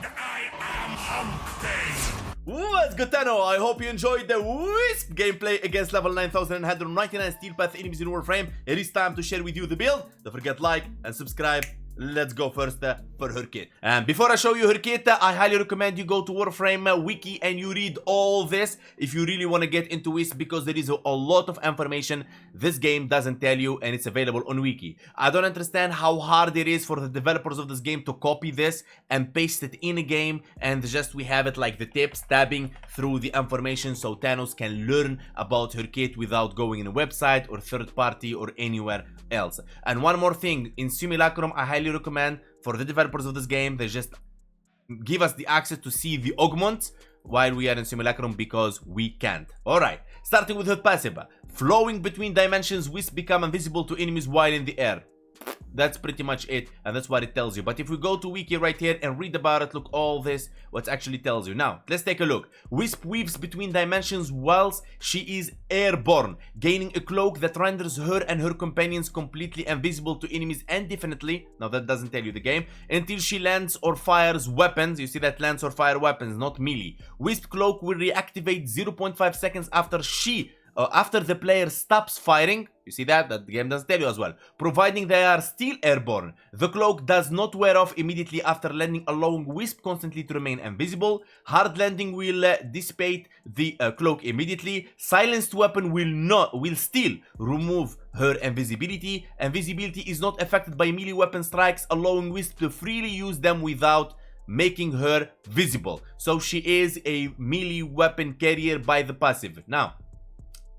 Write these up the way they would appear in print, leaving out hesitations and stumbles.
God, I am Hunkpain. What's good, Tano? I hope you enjoyed the Wisp gameplay against level 9199 Steel Path enemies in Warframe. It is time to share with you the build. Don't forget like and subscribe. Let's go first for her kit. And before I show you her kit, I highly recommend you go to Warframe wiki and you read all this if you really want to get into Wisp, because there is a lot of information this game doesn't tell you and it's available on wiki. I don't understand how hard it is for the developers of this game to copy this and paste it in a game, and just we have it like the tips tabbing through the information so Thanos can learn about her kit without going in a website or third party or anywhere else. And one more thing, in Simulacrum I highly recommend for the developers of this game, they just give us the access to see the augments while we are in Simulacrum, because we can't. Alright, starting with her passive. Flowing between dimensions, Wisp become invisible to enemies while in the air. That's pretty much it, and that's what it tells you. But if we go to wiki right here and read about it, look all this, what actually tells you. Now, let's take a look. Wisp weaves between dimensions whilst she is airborne, gaining a cloak that renders her and her companions completely invisible to enemies indefinitely. Now, that doesn't tell you the game. Until she lands or fires weapons. You see that lands or fire weapons, not melee. Wisp cloak will reactivate 0.5 seconds after after the player stops firing. You see that the game doesn't tell you as well. Providing they are still airborne, the cloak does not wear off immediately after landing, allowing Wisp constantly to remain invisible. Hard landing will dissipate the cloak immediately. Silenced weapon will still remove her invisibility. Invisibility is not affected by melee weapon strikes, allowing Wisp to freely use them without making her visible. So she is a melee weapon carrier by the passive. Now,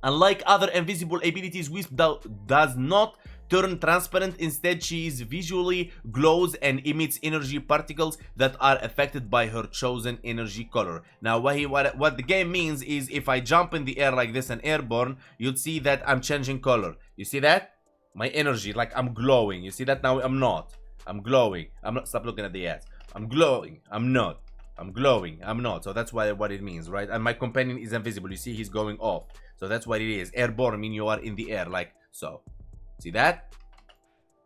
unlike other invisible abilities, Wisp does not turn transparent. Instead, she is visually glows and emits energy particles that are affected by her chosen energy color. Now, what the game means is, if I jump in the air like this and airborne, you'd see that I'm changing color. You see that? My energy, like I'm glowing. You see that? Now I'm not. I'm glowing. I'm not. Stop looking at the ads. I'm glowing. I'm not. I'm glowing. I'm not. So that's what it means, right? And my companion is invisible. You see he's going off. So that's what it is. Airborne mean you are in the air, like so. See that?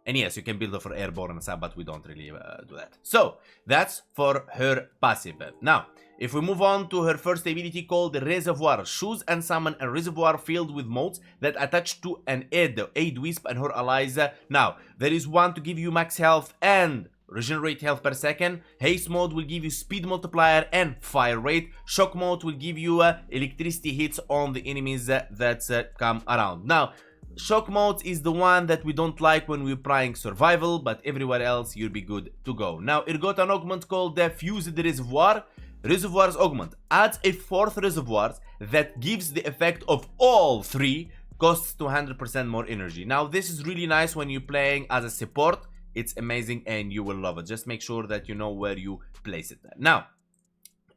And yes, you can build it for airborne and stuff, but we don't really do that. So that's for her passive. Now, if we move on to her first ability called Reservoir, choose and summon a reservoir filled with motes that attach to an aid Wisp and her allies. Now, there is one to give you max health and regenerate health per second. Haste mode will give you speed multiplier and fire rate. Shock mode will give you electricity hits on the enemies that come around. Now, shock mode is the one that we don't like when we're playing survival, but everywhere else you'll be good to go. Now, it got an augment called the Fused Reservoir. Reservoir's augment adds a fourth reservoir that gives the effect of all three, costs 200% more energy. Now, this is really nice when you're playing as a support. It's amazing and you will love it. Just make sure that you know where you place it. Now,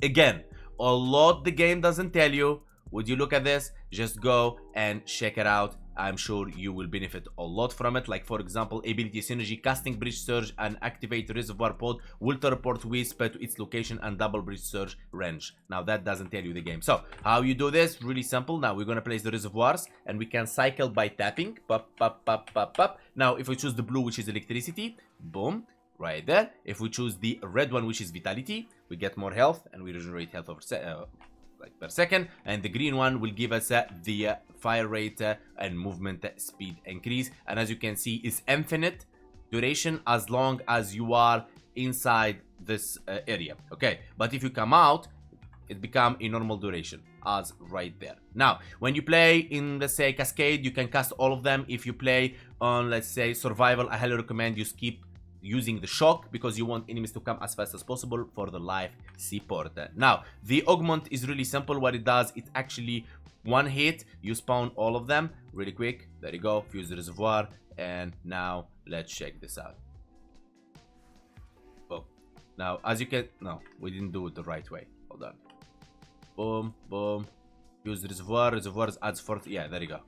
again, a lot the game doesn't tell you. Would you look at this? Just go and check it out. I'm sure you will benefit a lot from it. Like, for example, ability synergy, casting bridge surge and activate reservoir pod will teleport Wisp to its location and double bridge surge range. Now, that doesn't tell you the game. So, how you do this? Really simple. Now, we're going to place the reservoirs and we can cycle by tapping. Pop, pop, pop, pop, pop. Now, if we choose the blue, which is electricity, boom, right there. If we choose the red one, which is vitality, we get more health and we regenerate health over per second, and the green one will give us the fire rate and movement speed increase. And as you can see, it's infinite duration as long as you are inside this area. Okay, but if you come out, it becomes a normal duration as right there. Now, when you play in, let's say, Cascade, you can cast all of them. If you play on, let's say, survival, I highly recommend you skip using the shock, because you want enemies to come as fast as possible for the life support. Now, the augment is really simple. What it does, it actually one hit, you spawn all of them really quick. There you go, fuse the reservoir. And now let's check this out. Boom. Now, as you can, no, we didn't do it the right way. Hold on. Boom, boom. Fuse the reservoir. Reservoirs adds 40. Yeah, there you go.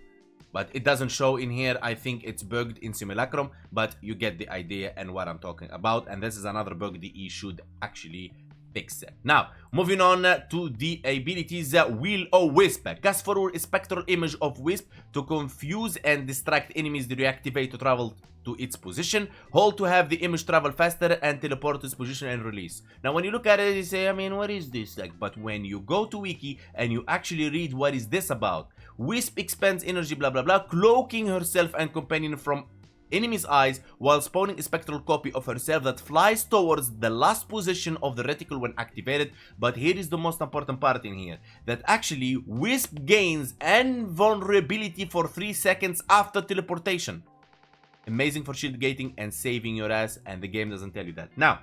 But it doesn't show in here. I think it's bugged in Simulacrum, but you get the idea and what I'm talking about. And this is another bug the E should actually fix. Now, moving on to the abilities, Wheel of Wisp. Cast forward a spectral image of Wisp to confuse and distract enemies to reactivate to travel to its position. Hold to have the image travel faster and teleport to its position and release. Now, when you look at it, you say, I mean, what is this? Like, but when you go to Wiki and you actually read what is this about, Wisp expends energy, blah, blah, blah, cloaking herself and companion from enemy's eyes while spawning a spectral copy of herself that flies towards the last position of the reticle when activated. But here is the most important part in here, that actually Wisp gains invulnerability for 3 seconds after teleportation. Amazing for shield gating and saving your ass, and the game doesn't tell you that. Now,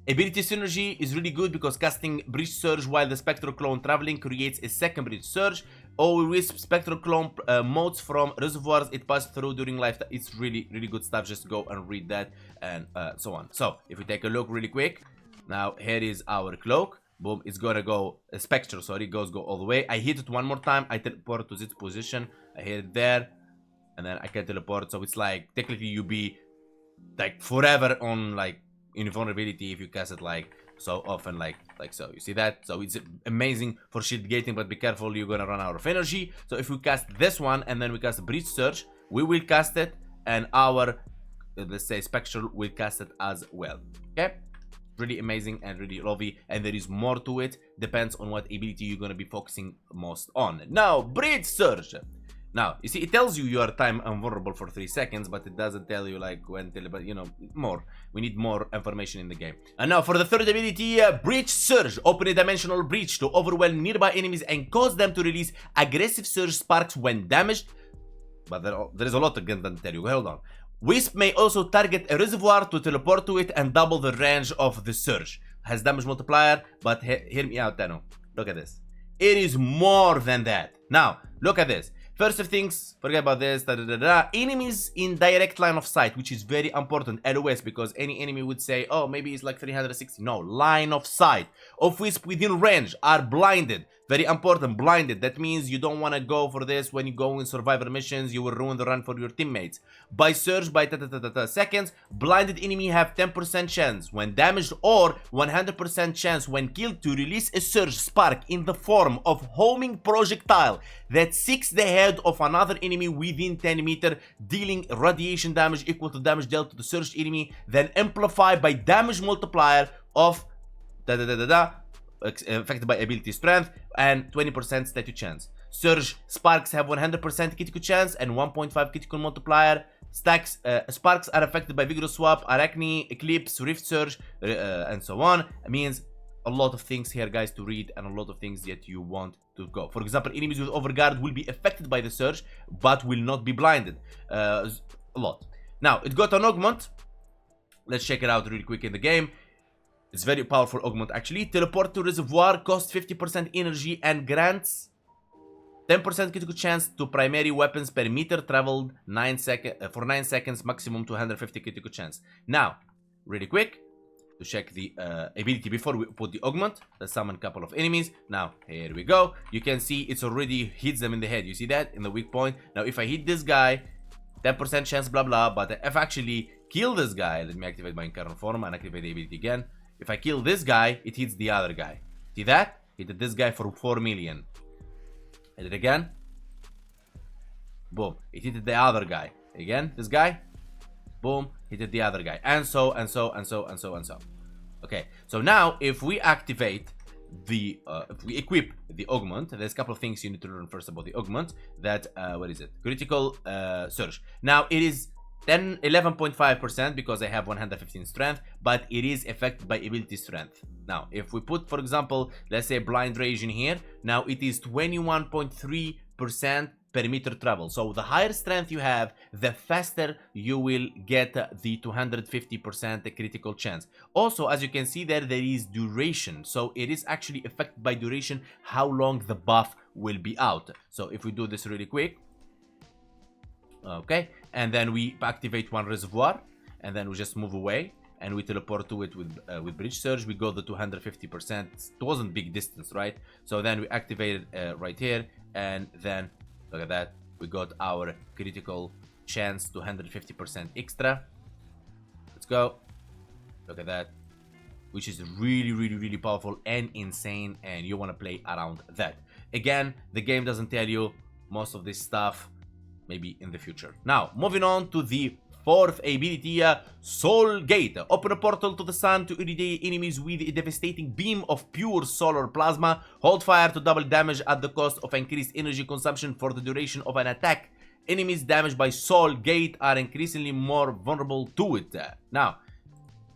ability synergy is really good because casting Breach Surge while the Spectral Clone traveling creates a second Breach Surge. All Wisp Spectral Clone modes from reservoirs it passes through during lifetime. It's really, really good stuff. Just go and read that and so on. So, if we take a look really quick, now here is our cloak. Boom, it's gonna go, Spectre, sorry, go all the way. I hit it one more time, I teleport to its position, I hit it there, and then I can teleport. So it's like, technically you be like forever on like invulnerability if you cast it like so often, like so. You see that? So it's amazing for shield gating, but be careful, you're gonna run out of energy. So if we cast this one and then we cast Breach Surge, we will cast it, and our let's say Spectral will cast it as well. Okay, really amazing and really lovely, and there is more to it, depends on what ability you're gonna be focusing most on. Now, Breach Surge. Now, you see, it tells you are time invulnerable for 3 seconds, but it doesn't tell you like when, but you know, more. We need more information in the game. And now for the third ability, Breach Surge. Open a dimensional breach to overwhelm nearby enemies and cause them to release aggressive surge sparks when damaged. But there is a lot again to tell you. Hold on. Wisp may also target a reservoir to teleport to it and double the range of the surge. Has damage multiplier, but hear me out, Tano. Look at this. It is more than that. Now, look at this. First of things, forget about this, enemies in direct line of sight, which is very important, LOS, because any enemy would say, oh, maybe it's like 360. No, line of sight of Wisp within range are blinded. Very important, blinded. That means you don't want to go for this when you go in survivor missions. You will ruin the run for your teammates. By surge, by seconds, blinded enemy have 10% chance when damaged or 100% chance when killed to release a surge spark in the form of homing projectile that seeks the head of another enemy within 10 meters, dealing radiation damage equal to damage dealt to the surged enemy, then amplified by damage multiplier of affected by ability strength and 20% statue chance. Surge sparks have 100% critical chance and 1.5 critical multiplier. Sparks are affected by vigorous swap, arachne, eclipse, rift surge, and so on. It means a lot of things here, guys, to read, and a lot of things that you want to go. For example, enemies with overguard will be affected by the surge, but will not be blinded. A lot. Now, it got an augment. Let's check it out really quick in the game. It's very powerful augment actually. Teleport to reservoir costs 50% energy and grants 10% critical chance to primary weapons per meter traveled for 9 seconds, maximum 250 critical chance. Now, really quick, to check the ability before we put the augment, let's summon a couple of enemies. Now, here we go. You can see it's already hits them in the head. You see that? In the weak point. Now, if I hit this guy, 10% chance, blah, blah. But if I actually kill this guy, let me activate my incarnate form and activate the ability again. If I kill this guy, it hits the other guy. See that? Hit this guy for 4 million. Hit it again. Boom. It hit the other guy. Again, this guy. Boom. Hit the other guy. And so, and so, and so, and so, and so. Okay. So now, if we activate the, if we equip the augment, there's a couple of things you need to learn first about the augment. That, what is it? Critical surge. Now, it is 11.5% because I have 115 strength, but it is affected by ability strength. Now, if we put, for example, let's say blind rage in here, now it is 21.3% per meter travel. So the higher strength you have, the faster you will get the 250% critical chance. Also, as you can see there is duration. So it is actually affected by duration, how long the buff will be out. So if we do this really quick, okay, and then we activate one reservoir, and then we just move away, and we teleport to it with Breach Surge. We go the 250%. It wasn't big distance, right? So then we activate it right here, and then look at that. We got our critical chance to 150% extra. Let's go. Look at that. which is really powerful and insane, and you want to play around that. Again, the game doesn't tell you most of this stuff, maybe in the future. Now, moving on to the fourth ability, Soul Gate. Open a portal to the sun to irradiate enemies with a devastating beam of pure solar plasma. Hold fire to double damage at the cost of increased energy consumption for the duration of an attack. Enemies damaged by Soul Gate are increasingly more vulnerable to it. Now,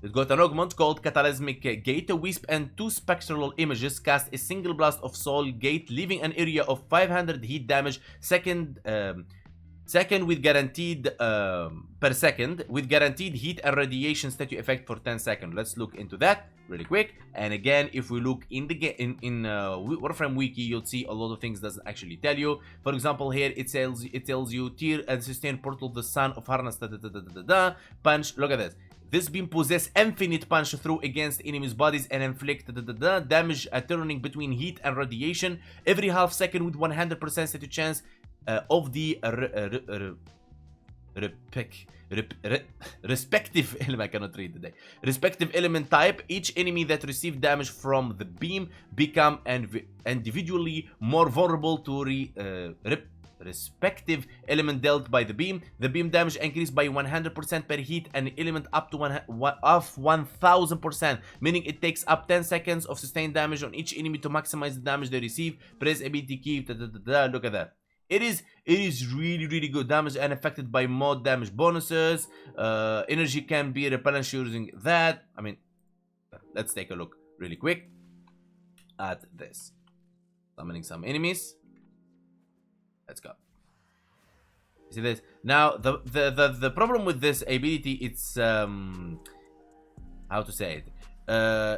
we've got an augment called Catalysmic Gate. A wisp and 2 spectral images cast a single blast of Soul Gate, leaving an area of 500 heat damage second with guaranteed per second with guaranteed heat and radiation statue effect for 10 seconds. Let's look into that really quick. And again, if we look in the in Warframe wiki, you'll see a lot of things doesn't actually tell you. For example, here it tells you tier and sustain portal the sun of harness punch. Look at this. This beam possesses infinite punch through against enemies' bodies and inflict damage alternating between heat and radiation every half second with 100% statue chance of the respective element. I cannot read today. Respective element type. Each enemy that received damage from the beam become individually more vulnerable to respective element dealt by the beam. The beam damage increased by 100% per heat and element up to 1000%, meaning it takes up 10 seconds of sustained damage on each enemy to maximize the damage they receive. Press ability key. Look at that. It is really good. Damage unaffected by mod damage bonuses. Energy can be replenished using that. I mean, let's take a look really quick at this. Summoning some enemies. Let's go. See this? Now the problem with this ability, it's how to say it?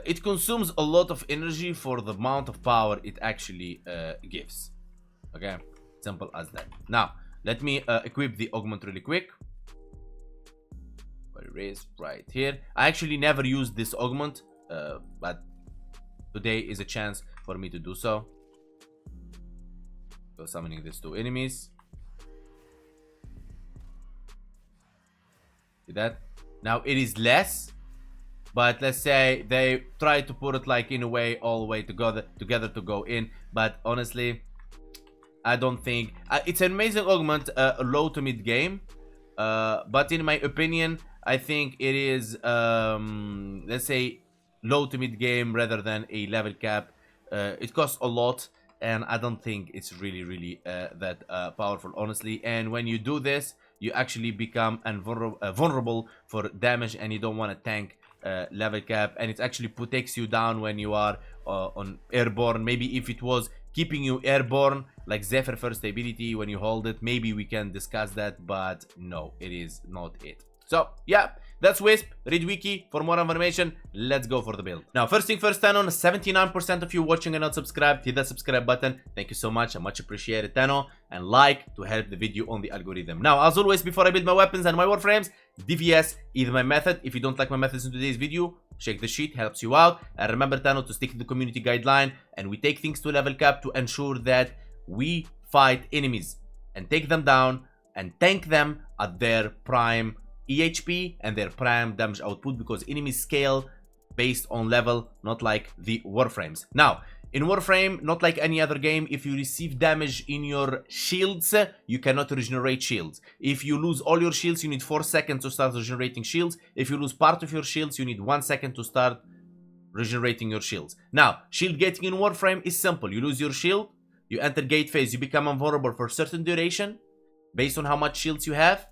It consumes a lot of energy for the amount of power it actually gives. Okay. Simple as that. Now, let me equip the augment really quick. Where it is? Right here. I actually never used this augment, but today is a chance for me to do so. So, summoning these 2 enemies. See that? Now, it is less, but let's say they try to put it like in a way, all the way together to go in, but honestly, I don't think it's an amazing augment, low to mid game, but in my opinion, I think it is let's say low to mid game rather than a level cap. It costs a lot, and I don't think it's really that powerful, honestly. And when you do this, you actually become vulnerable for damage, and you don't want to tank level cap, and it actually takes you down when you are on airborne. Maybe if it was keeping you airborne like Zephyr first ability, when you hold it, maybe we can discuss that, but no, it is not it. So yeah, that's Wisp. Read wiki for more information. Let's go for the build. Now, first thing first, Tano, 79% of you watching and not subscribed, hit that subscribe button. Thank you so much. I much appreciate it, Tano. And like to help the video on the algorithm. Now, as always, before I build my weapons and my warframes, DVS is my method. If you don't like my methods in today's video, check the sheet, helps you out. And remember, Tano, to stick to the community guideline, and we take things to level cap to ensure that we fight enemies and take them down and tank them at their prime EHP and their prime damage output, because enemies scale based on level, not like the Warframes. Now, in Warframe, not like any other game, if you receive damage in your shields, you cannot regenerate shields. If you lose all your shields, you need 4 seconds to start regenerating shields. If you lose part of your shields, you need 1 second to start regenerating your shields. Now, shield gating in Warframe is simple. You lose your shield, you enter gate phase, you become invulnerable for a certain duration based on how much shields you have.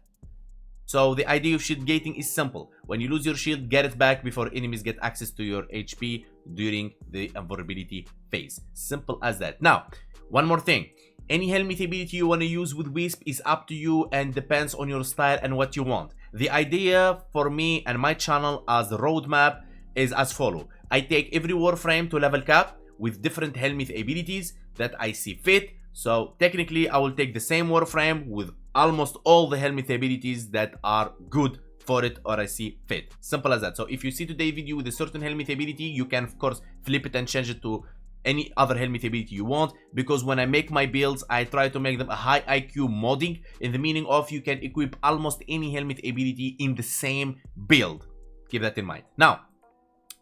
So the idea of shield gating is simple. When you lose your shield, get it back before enemies get access to your HP during the invulnerability phase. Simple as that. Now, one more thing. Any helmet ability you want to use with Wisp is up to you and depends on your style and what you want. The idea for me and my channel as a roadmap is as follows. I take every Warframe to level cap with different helmet abilities that I see fit. So technically, I will take the same Warframe with almost all the helmet abilities that are good for it or I see fit. Simple as that. So if you see today's video with a certain helmet ability, you can of course flip it and change it to any other helmet ability you want, because when I make my builds, I try to make them a high IQ modding, in the meaning of you can equip almost any helmet ability in the same build. Keep that in mind. Now,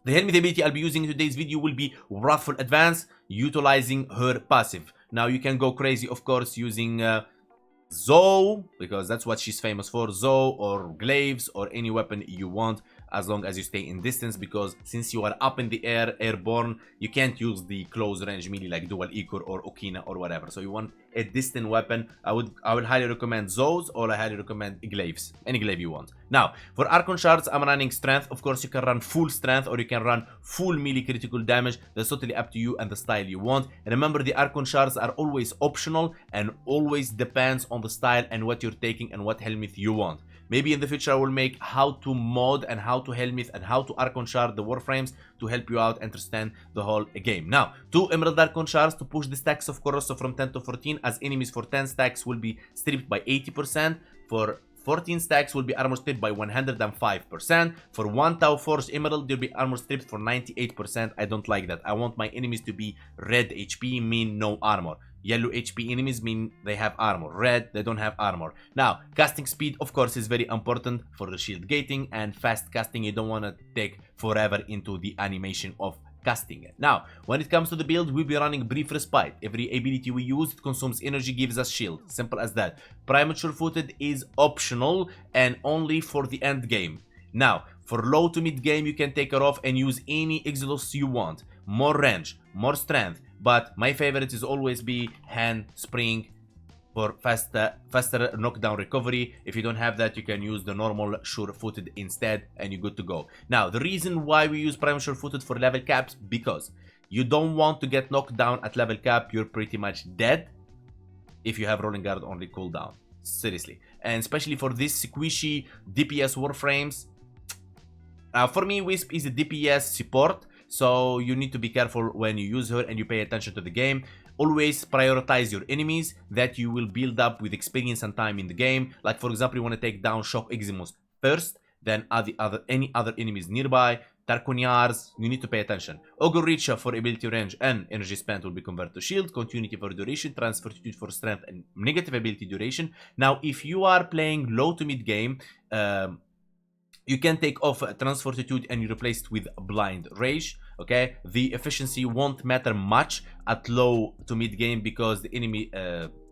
The helmet ability I'll be using in today's video will be Wrathful Advance, utilizing her passive. Now you can go crazy, of course, using Zoe, because that's what she's famous for, Zoe or Glaives or any weapon you want, as long as you stay in distance, because since you are up in the air, airborne, you can't use the close range melee like Dual Ikur or Okina or whatever. So you want a distant weapon. I would highly recommend Zoes, or I highly recommend Glaives, any glaive you want. Now for Archon shards, I'm running strength. Of course you can run full strength or you can run full melee critical damage. That's totally up to you and the style you want. And remember, the Archon shards are always optional and always depends on the style and what you're taking and what helmet you want. Maybe in the future I will make how to mod and how to helmet and how to Archon shard the Warframes to help you out understand the whole game. Now, 2 Emerald Archon shards to push the stacks of course, so from 10 to 14, as enemies for 10 stacks will be stripped by 80%. For 14 stacks will be armor stripped by 105%. For 1 Tau Force Emerald, they'll be armor stripped for 98%. I don't like that. I want my enemies to be red HP, mean no armor. Yellow HP enemies mean they have armor. Red, they don't have armor. Now, casting speed, of course, is very important for the shield gating, and fast casting, you don't want to take forever into the animation of casting it. Now, when it comes to the build, we'll be running Brief Respite. Every ability we use, it consumes energy, gives us shield. Simple as that. Premature Footed is optional and only for the end game. Now, for low to mid game, you can take it off and use any Exodus you want. More range, more strength. But my favorite is always be Hand Spring for faster knockdown recovery. If you don't have that, you can use the normal sure-footed instead and you're good to go. Now, the reason why we use prime sure-footed for level caps, because you don't want to get knocked down at level cap. You're pretty much dead if you have Rolling Guard only cooldown. Seriously. And especially for this squishy DPS Warframes. For me, Wisp is a DPS support. So you need to be careful when you use her and you pay attention to the game. Always prioritize your enemies that you will build up with experience and time in the game. Like for example, you want to take down Shock Eximus first, then any other enemies nearby. Tarkoniars, you need to pay attention. Ogre Richa for ability range and energy spent will be converted to shield. Continuity for duration, transfortitude for strength and negative ability duration. Now if you are playing low to mid game, you can take off Transfortitude and you replace it with Blind Rage, okay? The efficiency won't matter much at low to mid game because the enemy,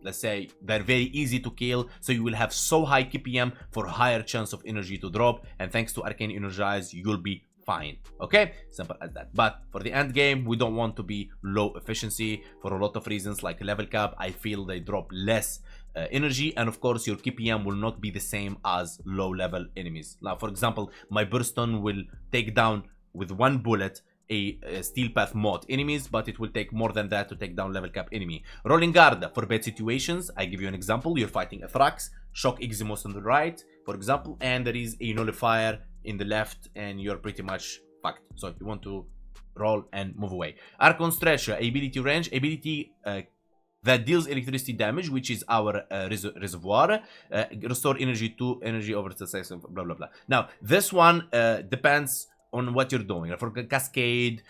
let's say, they're very easy to kill, so you will have so high KPM for higher chance of energy to drop, and thanks to Arcane Energize, you'll be fine, okay? Simple as that. But for the end game, we don't want to be low efficiency for a lot of reasons, like level cap. I feel they drop less energy, and of course your KPM will not be the same as low level enemies. Now for example, my Burston will take down with 1 bullet a Steel Path mod enemies, but it will take more than that to take down level cap enemy. Rolling Guard for bad situations. I give you an example. You're fighting a Thrax, Shock Eximus on the right, for example, and there is a Nullifier in the left and you're pretty much fucked. So you want to roll and move away. Archon Stretcher, ability range, ability that deals electricity damage, which is our reservoir. Restore energy to energy over the size of blah blah blah. Now this one depends on what you're doing. For Cascade,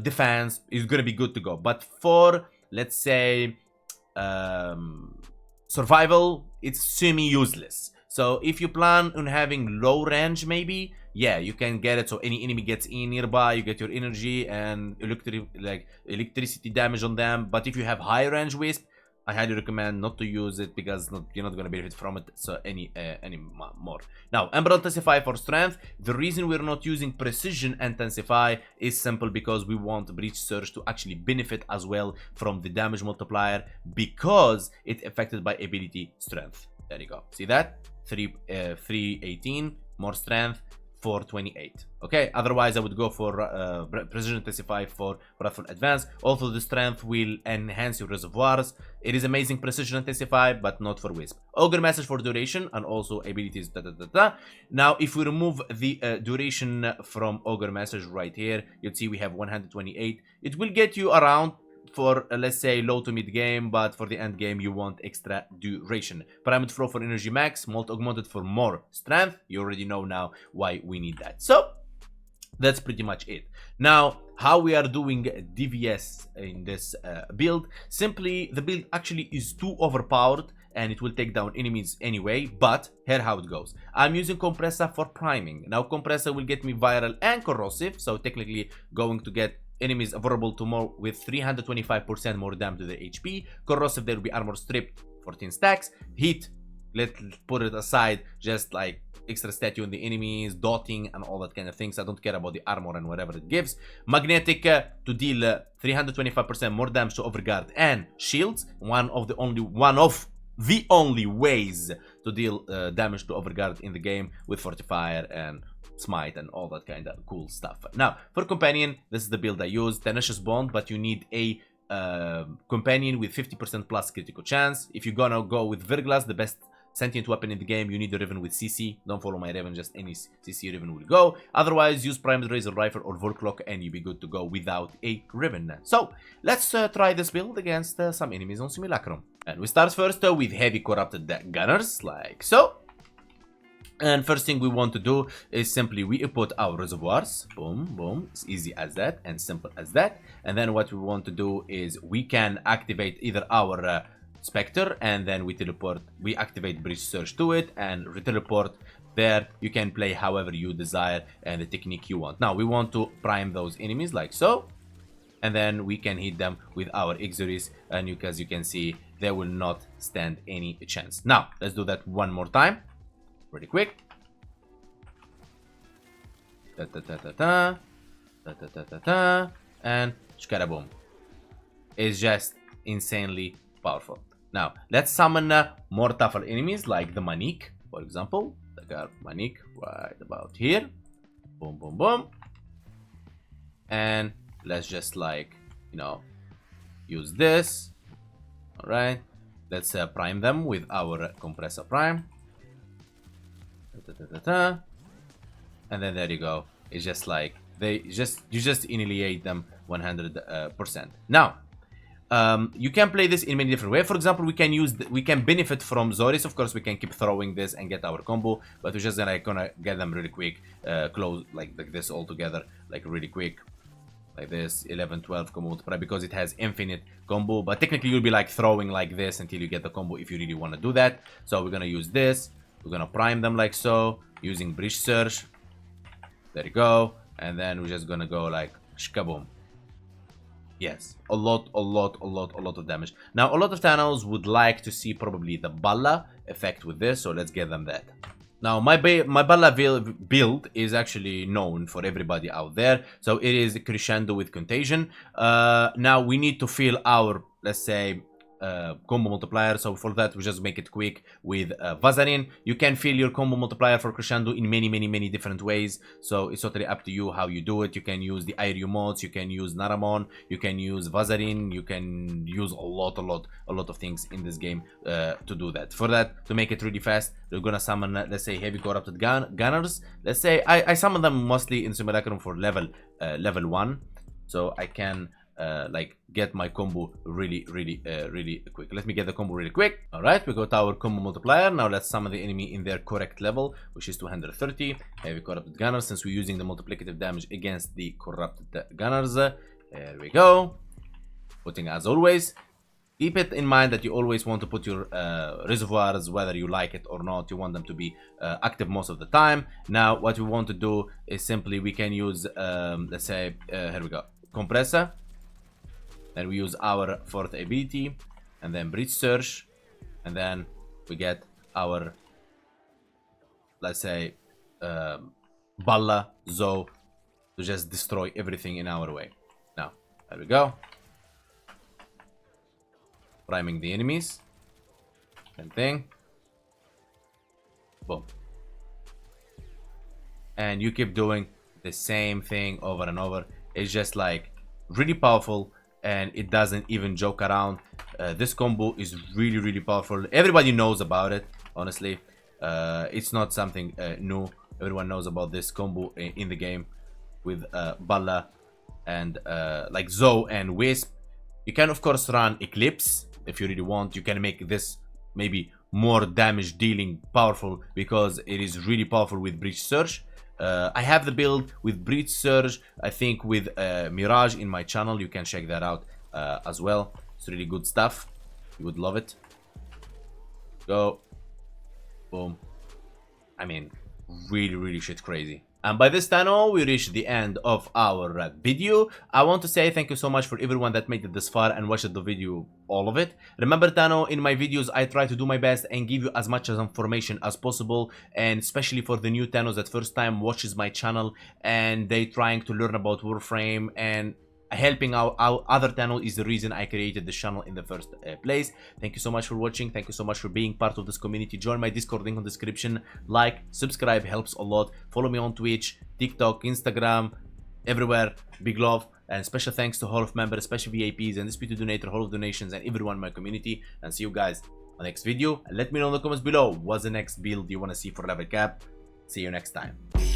defense is gonna be good to go, but for let's say survival, it's semi-useless. So if you plan on having low range, maybe, yeah, you can get it. So any enemy gets in nearby, you get your energy and electricity damage on them. But if you have high range Wisp, I highly recommend not to use it because you're not going to benefit from it so any more. Now, Emerald Intensify for strength. The reason we're not using Precision Intensify is simple because we want Breach Surge to actually benefit as well from the damage multiplier because it's affected by ability strength. There you go. See that? 318 more strength, 428. Okay, otherwise I would go for Precision Intensify for Wrathful Advance. Also the strength will enhance your reservoirs. It is amazing Precision Intensify, but not for Wisp. Ogre Message for duration and also abilities Now if we remove the duration from Ogre Message right here, you'll see we have 128. It will get you around for let's say low to mid game, but for the end game you want extra duration. Pyramid Flow for energy max, Molt Augmented for more strength. You already know now why we need that. So that's pretty much it. Now how we are doing DVS in this build, simply the build actually is too overpowered and it will take down enemies anyway. But here how it goes. I'm using compressor for priming. Now compressor will get me viral and corrosive, so technically going to get enemies vulnerable to more with 325% more damage to the HP. Corrosive, there will be armor stripped 14 stacks. Heat, let's put it aside, just like extra statue on the enemies, dotting and all that kind of things. I don't care about the armor and whatever it gives. Magnetic to deal 325% more damage to overguard and shields. One of the only ways to deal damage to overguard in the game with fortifier and smite and all that kind of cool stuff. Now for companion, this is the build I use. Tenacious bond, but you need a companion with 50% plus critical chance. If you're gonna go with Verglas, the best sentient weapon in the game, you need a Riven with CC. Don't follow my Riven, just any CC Riven will go. Otherwise, use Primed Razor Rifle or Volclock and you'll be good to go without a Riven. So, let's try this build against some enemies on Simulacrum. And we start first with heavy corrupted gunners, like so. And first thing we want to do is simply we put our reservoirs. Boom, boom. It's easy as that and simple as that. And then what we want to do is we can activate either our Spectre, and then we teleport, we activate Bridge Search to it and teleport there. You can play however you desire and the technique you want. Now we want to prime those enemies like so, and then we can hit them with our Ixoris, and as you can see, they will not stand any chance. Now let's do that one more time, pretty quick. Ta ta ta ta ta ta ta ta ta ta, and shkaraboom. It's just insanely powerful. Now, let's summon more tougher enemies like the Manik, for example. I got Manik right about here. Boom, boom, boom. And let's just like, you know, use this. Alright. Let's prime them with our compressor prime. Da, da, da, da. And then there you go. It's just like, you just annihilate them 100%. Now, you can play this in many different ways. For example, we can benefit from Zoris. Of course, we can keep throwing this and get our combo, but we're just like gonna get them really quick, close like this all together, like really quick, like this 11-12 combo multiply, because it has infinite combo. But technically, you'll be like throwing like this until you get the combo if you really want to do that. So we're gonna use this. We're gonna prime them like so, using Bridge Search. There you go, and then we're just gonna go like shkaboom. Yes, a lot of damage. Now, a lot of channels would like to see probably the Balla effect with this, so let's get them that. Now, my Balla build is actually known for everybody out there, so it is crescendo with contagion. Now, we need to fill our, let's say, combo multiplier. So for that, we just make it quick with Vazarin. You can fill your combo multiplier for crescendo in many different ways, so it's totally up to you how you do it. You can use the Airyu mods, you can use Naramon, you can use Vazarin, you can use a lot of things in this game to do that. For that, to make it really fast, we're gonna summon let's say heavy corrupted gunners. Let's say I summon them mostly in Simulacrum for level 1, so I can like get my combo really quick. Let me get the combo really quick. All right, we got our combo multiplier. Now let's summon the enemy in their correct level, which is 230. Heavy corrupted gunners, since we're using the multiplicative damage against the corrupted gunners. There we go. Putting as always. Keep it in mind that you always want to put your reservoirs, whether you like it or not, you want them to be active most of the time. Now what we want to do is simply we can use let's say here we go, compressor. Then we use our fourth ability, and then Bridge Search, and then we get our, let's say, Balla Zo to just destroy everything in our way. Now, there we go. Priming the enemies. Same thing. Boom. And you keep doing the same thing over and over. It's just like really powerful. And it doesn't even joke around. This combo is really powerful. Everybody knows about it, honestly. It's not something new. Everyone knows about this combo in the game with Balla and like Zo and Wisp. You can of course run Eclipse if you really want. You can make this maybe more damage dealing powerful, because it is really powerful with Bridge Search. I have the build with Bridge Surge, I think with Mirage in my channel. You can check that out as well. It's really good stuff. You would love it. Go. Boom. I mean, really shit crazy. And by this tunnel, we reached the end of our video. I want to say thank you so much for everyone that made it this far and watched the video, all of it. Remember, Tano, in my videos, I try to do my best and give you as much as information as possible. And especially for the new Tanos that first time watches my channel and they trying to learn about Warframe and helping out our other channel is the reason I created this channel in the first place. Thank you so much for watching. Thank you so much for being part of this community. Join my Discord link in the description. Like, subscribe, helps a lot. Follow me on Twitch, TikTok, Instagram, everywhere. Big love and special thanks to Hall of Members, special VIPs, and Disputed Donator, Hall of Donations, and everyone in my community. And see you guys on the next video. And let me know in the comments below what's the next build you want to see for level cap. See you next time.